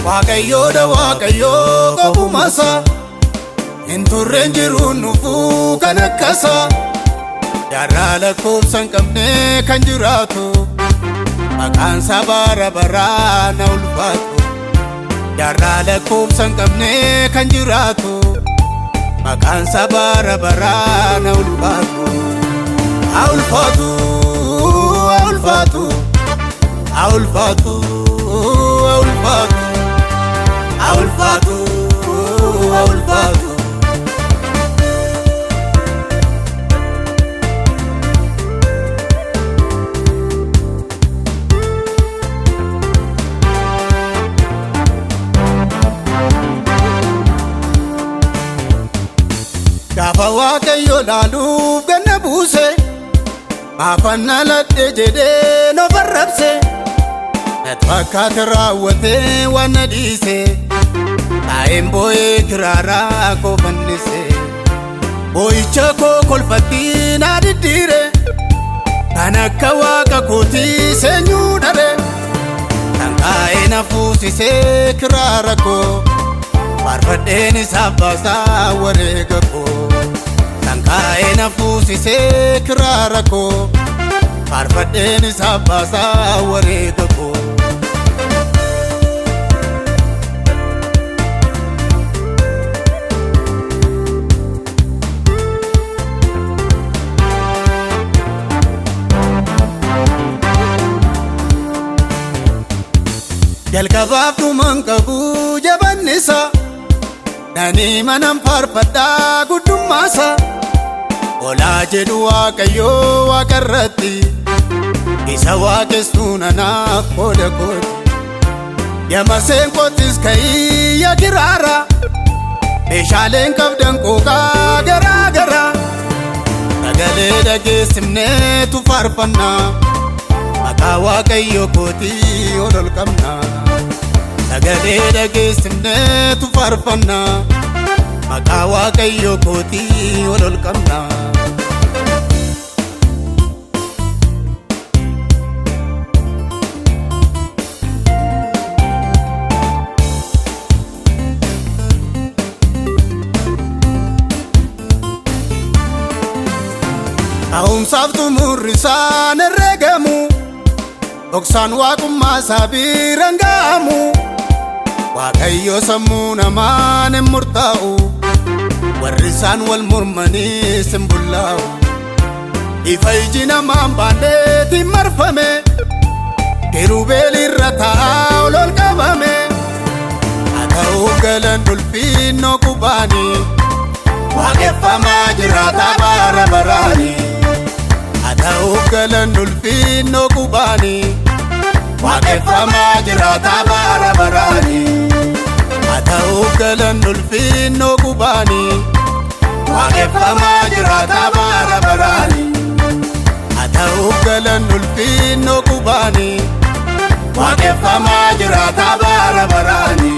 Waaqayyo da Waaqayyo kopumasa Inturren jiru nufu kan akkasa Jaarraa lakkoofsan qabne kan jiraatu Maqaan isaa bara baraa na ulfaatu Jaarraa lakkoofsan qabne kan jiraatu Maqaan isaa bara baraa na ulfaatu Ulfaatu ulfaatu ulfaatu ulfaatu ulfaatu ulfaatu Gaafa Waaqayyo laaluuf ganna buuse Maafanna ladhe jedhee no farrabse Natti fakkaate raawwatee waan na dhiise Taa'een boo'ee kiraaraa koo fannise Boo'icha koo kolfatti na diddiire Kan akka Waaqa kootii seenyuu dhabe Kan kaa'ee na fuusisee kiraara koo Faarfadheen isaaf baasaa wareega koo Kan kaa'ee na fuusisee kiraara koo Faarfadheen isaaf baasaa wareega koo Jalqabaaf dhumaan qabu jabannisa Nani manan faarfadhaa guddummaasa Olaa jedhu Waaqayyo waaqarratti Isa waaqessuun anaaf qooda kooti Yamaseen kootis ka'ii yaa kiraara Meeshaaleen qabdan qooqaa garaa garaa Sagalee dhageessifneetu faarfannaa Maqaa Waaqayyo kootii ol qabnaa Sagalee dhageessifneetu faarfannaa Maqaa Waaqayyo kootii ol qabnaa Ta'umsaaf xumurri isaan herregamu Dhoksaan waaqummaa isaa biraan ga'amu Waaqayyo sammuu namaan hin murtaa'u Warri isaan wal mormanis hin bullaa'u Ifa iji namaan baandeetiin marfame Kirubeeli irra taa'aa ol qabame Haa ta'uuf galan ulfinnoo qubaanii Waaqeffamaa jiraata bara baraanii Haa ta'uuf galan ulfinnoo qubaanii Waaqeffamaa jiraata bara baraanii Haa ta'uuf galan ulfinnoo qubaanii Waaqeffamaa jiraata bara baraanii Haa ta'uuf galan ulfinnoo qubaanii Waaqeffamaa jiraata bara baraanii